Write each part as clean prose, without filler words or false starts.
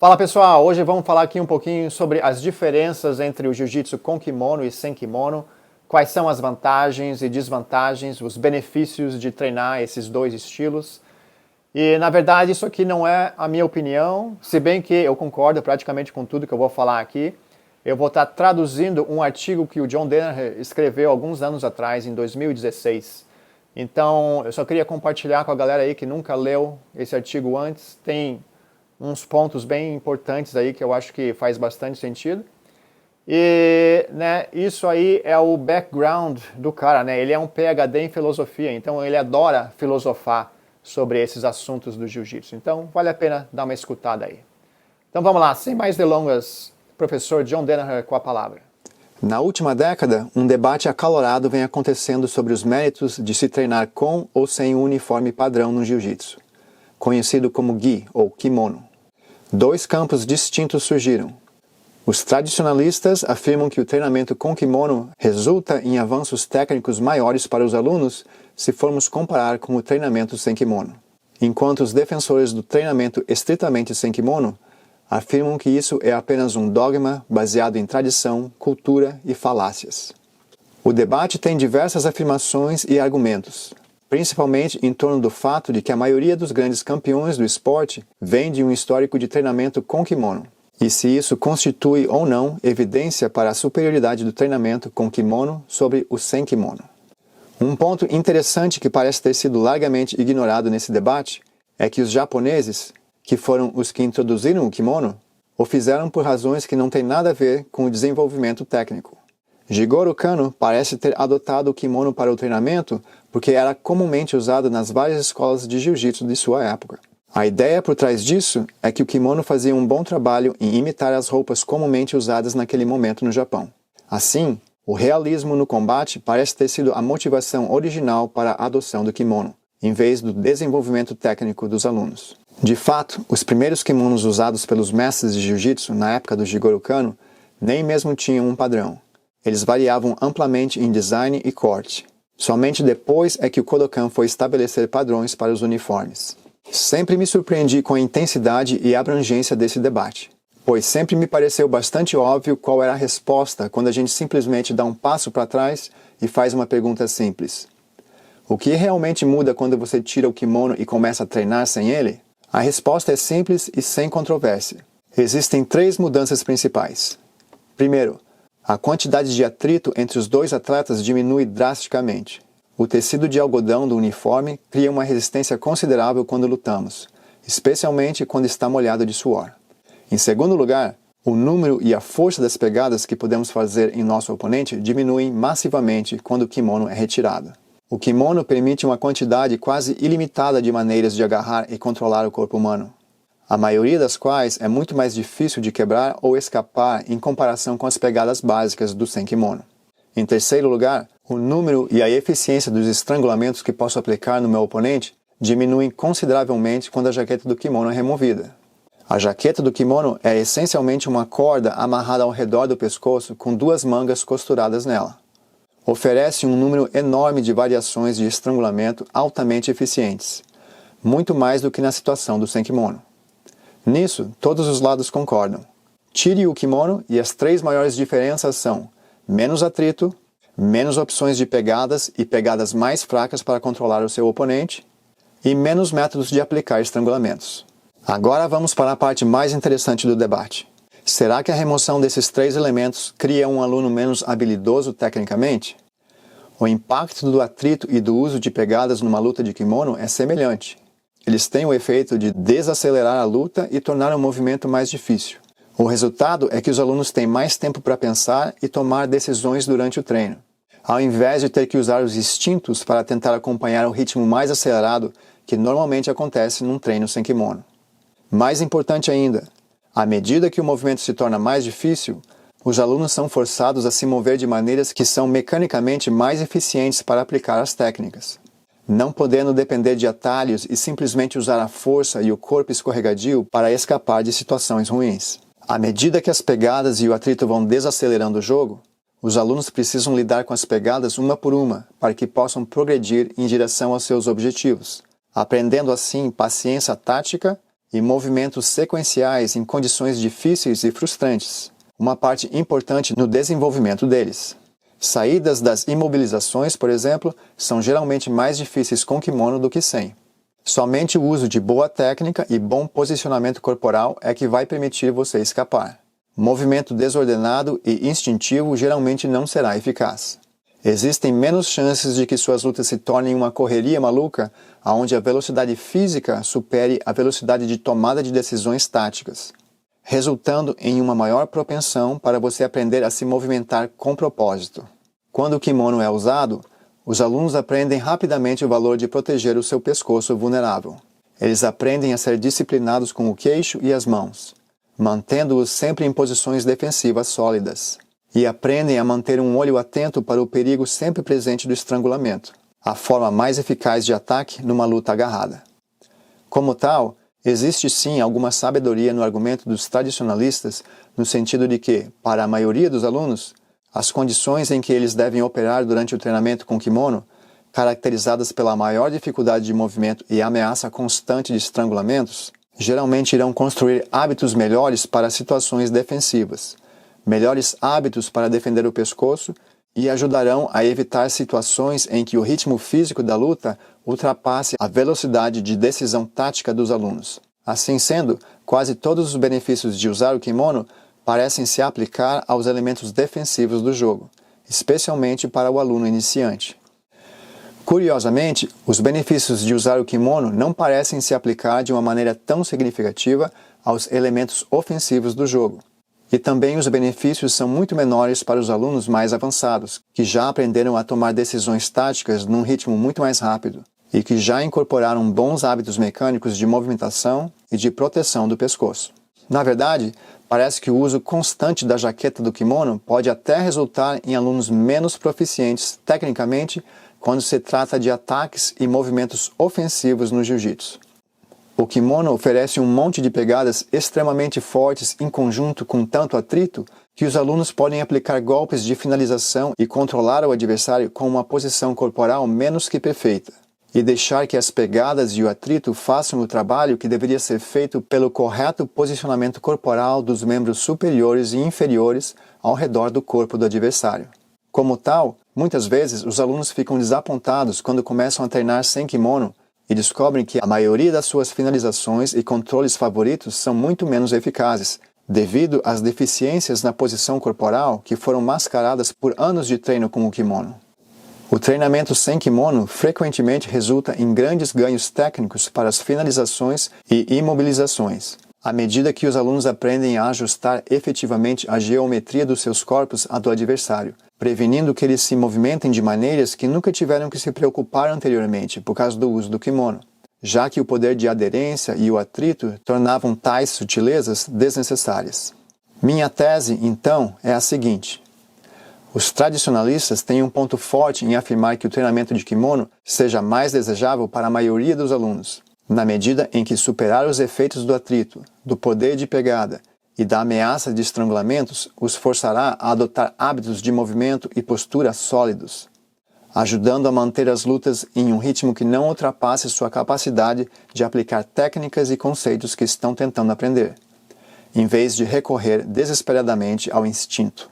Fala pessoal, hoje vamos falar aqui um pouquinho sobre as diferenças entre o jiu-jitsu com kimono e sem kimono, quais são as vantagens e desvantagens, os benefícios de treinar esses dois estilos. E na verdade isso aqui não é a minha opinião, se bem que eu concordo praticamente com tudo que eu vou falar aqui. Eu vou estar traduzindo um artigo que o John Danaher escreveu alguns anos atrás, em 2016. Então eu só queria compartilhar com a galera aí que nunca leu esse artigo antes, tem uns pontos bem importantes aí que eu acho que faz bastante sentido. E isso aí é o background do cara, né? Ele é um PhD em filosofia, então ele adora filosofar sobre esses assuntos do jiu-jitsu. Então vale a pena dar uma escutada aí. Então vamos lá, sem mais delongas, professor John Danaher com a palavra. Na última década, um debate acalorado vem acontecendo sobre os méritos de se treinar com ou sem um uniforme padrão no jiu-jitsu, conhecido como gi ou kimono. Dois campos distintos surgiram. Os tradicionalistas afirmam que o treinamento com kimono resulta em avanços técnicos maiores para os alunos se formos comparar com o treinamento sem kimono, enquanto os defensores do treinamento estritamente sem kimono afirmam que isso é apenas um dogma baseado em tradição, cultura e falácias. O debate tem diversas afirmações e argumentos, principalmente em torno do fato de que a maioria dos grandes campeões do esporte vem de um histórico de treinamento com kimono, e se isso constitui ou não evidência para a superioridade do treinamento com kimono sobre o sem kimono. Um ponto interessante que parece ter sido largamente ignorado nesse debate é que os japoneses, que foram os que introduziram o kimono, o fizeram por razões que não têm nada a ver com o desenvolvimento técnico. Jigoro Kano parece ter adotado o kimono para o treinamento porque era comumente usado nas várias escolas de jiu-jitsu de sua época. A ideia por trás disso é que o kimono fazia um bom trabalho em imitar as roupas comumente usadas naquele momento no Japão. Assim, o realismo no combate parece ter sido a motivação original para a adoção do kimono, em vez do desenvolvimento técnico dos alunos. De fato, os primeiros kimonos usados pelos mestres de jiu-jitsu na época do Jigoro Kano nem mesmo tinham um padrão. Eles variavam amplamente em design e corte. Somente depois é que o Kodokan foi estabelecer padrões para os uniformes. Sempre me surpreendi com a intensidade e abrangência desse debate, pois sempre me pareceu bastante óbvio qual era a resposta quando a gente simplesmente dá um passo para trás e faz uma pergunta simples. O que realmente muda quando você tira o kimono e começa a treinar sem ele? A resposta é simples e sem controvérsia. Existem 3 mudanças principais. Primeiro, a quantidade de atrito entre os dois atletas diminui drasticamente. O tecido de algodão do uniforme cria uma resistência considerável quando lutamos, especialmente quando está molhado de suor. Em segundo lugar, o número e a força das pegadas que podemos fazer em nosso oponente diminuem massivamente quando o kimono é retirado. O kimono permite uma quantidade quase ilimitada de maneiras de agarrar e controlar o corpo humano, a maioria das quais é muito mais difícil de quebrar ou escapar em comparação com as pegadas básicas do sem kimono. Em terceiro lugar, o número e a eficiência dos estrangulamentos que posso aplicar no meu oponente diminuem consideravelmente quando a jaqueta do kimono é removida. A jaqueta do kimono é essencialmente uma corda amarrada ao redor do pescoço com 2 mangas costuradas nela. Oferece um número enorme de variações de estrangulamento altamente eficientes, muito mais do que na situação do sem kimono. Nisso, todos os lados concordam. Tire o kimono e as 3 maiores diferenças são menos atrito, menos opções de pegadas e pegadas mais fracas para controlar o seu oponente e menos métodos de aplicar estrangulamentos. Agora vamos para a parte mais interessante do debate. Será que a remoção desses 3 elementos cria um aluno menos habilidoso tecnicamente? O impacto do atrito e do uso de pegadas numa luta de kimono é semelhante. Eles têm o efeito de desacelerar a luta e tornar o movimento mais difícil. O resultado é que os alunos têm mais tempo para pensar e tomar decisões durante o treino, ao invés de ter que usar os instintos para tentar acompanhar o ritmo mais acelerado que normalmente acontece num treino sem kimono. Mais importante ainda, à medida que o movimento se torna mais difícil, os alunos são forçados a se mover de maneiras que são mecanicamente mais eficientes para aplicar as técnicas, não podendo depender de atalhos e simplesmente usar a força e o corpo escorregadio para escapar de situações ruins. À medida que as pegadas e o atrito vão desacelerando o jogo, os alunos precisam lidar com as pegadas uma por uma para que possam progredir em direção aos seus objetivos, aprendendo assim paciência tática e movimentos sequenciais em condições difíceis e frustrantes, uma parte importante no desenvolvimento deles. Saídas das imobilizações, por exemplo, são geralmente mais difíceis com kimono do que sem. Somente o uso de boa técnica e bom posicionamento corporal é que vai permitir você escapar. Movimento desordenado e instintivo geralmente não será eficaz. Existem menos chances de que suas lutas se tornem uma correria maluca, onde a velocidade física supere a velocidade de tomada de decisões táticas, resultando em uma maior propensão para você aprender a se movimentar com propósito. Quando o kimono é usado, os alunos aprendem rapidamente o valor de proteger o seu pescoço vulnerável. Eles aprendem a ser disciplinados com o queixo e as mãos, mantendo-os sempre em posições defensivas sólidas. E aprendem a manter um olho atento para o perigo sempre presente do estrangulamento, a forma mais eficaz de ataque numa luta agarrada. Como tal, existe sim alguma sabedoria no argumento dos tradicionalistas, no sentido de que, para a maioria dos alunos, as condições em que eles devem operar durante o treinamento com kimono, caracterizadas pela maior dificuldade de movimento e ameaça constante de estrangulamentos, geralmente irão construir hábitos melhores para situações defensivas, melhores hábitos para defender o pescoço e ajudarão a evitar situações em que o ritmo físico da luta ultrapasse a velocidade de decisão tática dos alunos. Assim sendo, quase todos os benefícios de usar o kimono parecem se aplicar aos elementos defensivos do jogo, especialmente para o aluno iniciante. Curiosamente, os benefícios de usar o kimono não parecem se aplicar de uma maneira tão significativa aos elementos ofensivos do jogo. E também os benefícios são muito menores para os alunos mais avançados, que já aprenderam a tomar decisões táticas num ritmo muito mais rápido e que já incorporaram bons hábitos mecânicos de movimentação e de proteção do pescoço. Na verdade, parece que o uso constante da jaqueta do kimono pode até resultar em alunos menos proficientes tecnicamente quando se trata de ataques e movimentos ofensivos no jiu-jitsu. O kimono oferece um monte de pegadas extremamente fortes em conjunto com tanto atrito que os alunos podem aplicar golpes de finalização e controlar o adversário com uma posição corporal menos que perfeita, e deixar que as pegadas e o atrito façam o trabalho que deveria ser feito pelo correto posicionamento corporal dos membros superiores e inferiores ao redor do corpo do adversário. Como tal, muitas vezes os alunos ficam desapontados quando começam a treinar sem kimono e descobrem que a maioria das suas finalizações e controles favoritos são muito menos eficazes, devido às deficiências na posição corporal que foram mascaradas por anos de treino com o kimono. O treinamento sem kimono frequentemente resulta em grandes ganhos técnicos para as finalizações e imobilizações, à medida que os alunos aprendem a ajustar efetivamente a geometria dos seus corpos à do adversário, prevenindo que eles se movimentem de maneiras que nunca tiveram que se preocupar anteriormente por causa do uso do kimono, já que o poder de aderência e o atrito tornavam tais sutilezas desnecessárias. Minha tese, então, é a seguinte: os tradicionalistas têm um ponto forte em afirmar que o treinamento de kimono seja mais desejável para a maioria dos alunos, na medida em que superar os efeitos do atrito, do poder de pegada e da ameaça de estrangulamentos os forçará a adotar hábitos de movimento e postura sólidos, ajudando a manter as lutas em um ritmo que não ultrapasse sua capacidade de aplicar técnicas e conceitos que estão tentando aprender, em vez de recorrer desesperadamente ao instinto.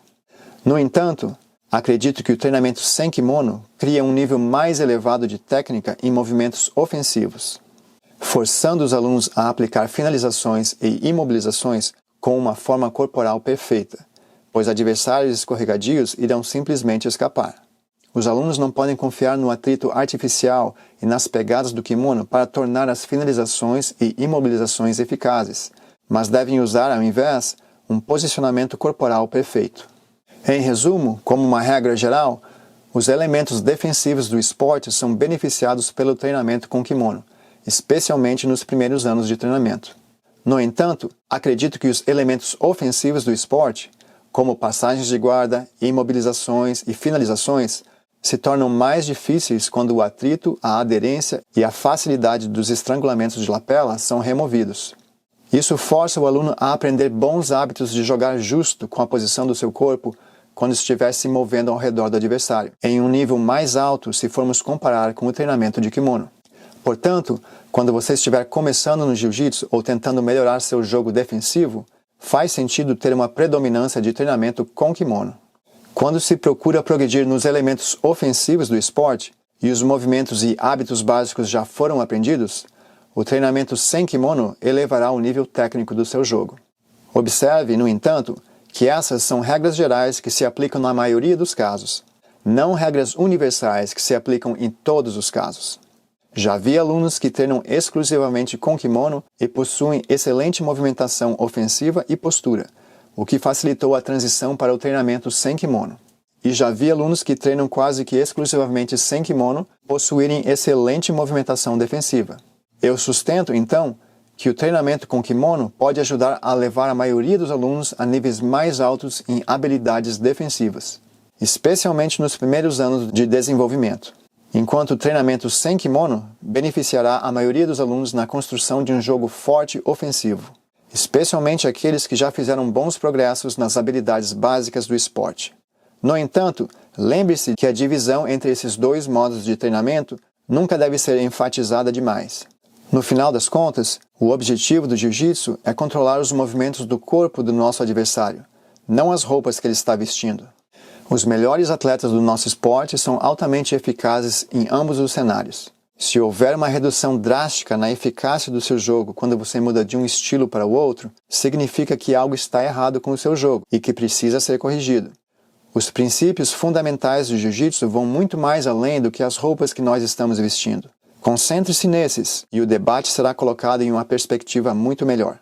No entanto, acredito que o treinamento sem kimono cria um nível mais elevado de técnica em movimentos ofensivos, forçando os alunos a aplicar finalizações e imobilizações com uma forma corporal perfeita, pois adversários escorregadios irão simplesmente escapar. Os alunos não podem confiar no atrito artificial e nas pegadas do kimono para tornar as finalizações e imobilizações eficazes, mas devem usar, ao invés, um posicionamento corporal perfeito. Em resumo, como uma regra geral, os elementos defensivos do esporte são beneficiados pelo treinamento com kimono, especialmente nos primeiros anos de treinamento. No entanto, acredito que os elementos ofensivos do esporte, como passagens de guarda, imobilizações e finalizações, se tornam mais difíceis quando o atrito, a aderência e a facilidade dos estrangulamentos de lapela são removidos. Isso força o aluno a aprender bons hábitos de jogar justo com a posição do seu corpo quando estiver se movendo ao redor do adversário, em um nível mais alto se formos comparar com o treinamento de kimono. Portanto, quando você estiver começando no jiu-jitsu ou tentando melhorar seu jogo defensivo, faz sentido ter uma predominância de treinamento com kimono. Quando se procura progredir nos elementos ofensivos do esporte e os movimentos e hábitos básicos já foram aprendidos, o treinamento sem kimono elevará o nível técnico do seu jogo. Observe, no entanto, que essas são regras gerais que se aplicam na maioria dos casos, não regras universais que se aplicam em todos os casos. Já vi alunos que treinam exclusivamente com kimono e possuem excelente movimentação ofensiva e postura, o que facilitou a transição para o treinamento sem kimono. E já vi alunos que treinam quase que exclusivamente sem kimono possuírem excelente movimentação defensiva. Eu sustento, então, que o treinamento com kimono pode ajudar a levar a maioria dos alunos a níveis mais altos em habilidades defensivas, especialmente nos primeiros anos de desenvolvimento, enquanto o treinamento sem kimono beneficiará a maioria dos alunos na construção de um jogo forte ofensivo, especialmente aqueles que já fizeram bons progressos nas habilidades básicas do esporte. No entanto, lembre-se que a divisão entre esses dois modos de treinamento nunca deve ser enfatizada demais. No final das contas, o objetivo do jiu-jitsu é controlar os movimentos do corpo do nosso adversário, não as roupas que ele está vestindo. Os melhores atletas do nosso esporte são altamente eficazes em ambos os cenários. Se houver uma redução drástica na eficácia do seu jogo quando você muda de um estilo para o outro, significa que algo está errado com o seu jogo e que precisa ser corrigido. Os princípios fundamentais do jiu-jitsu vão muito mais além do que as roupas que nós estamos vestindo. Concentre-se nesses e o debate será colocado em uma perspectiva muito melhor.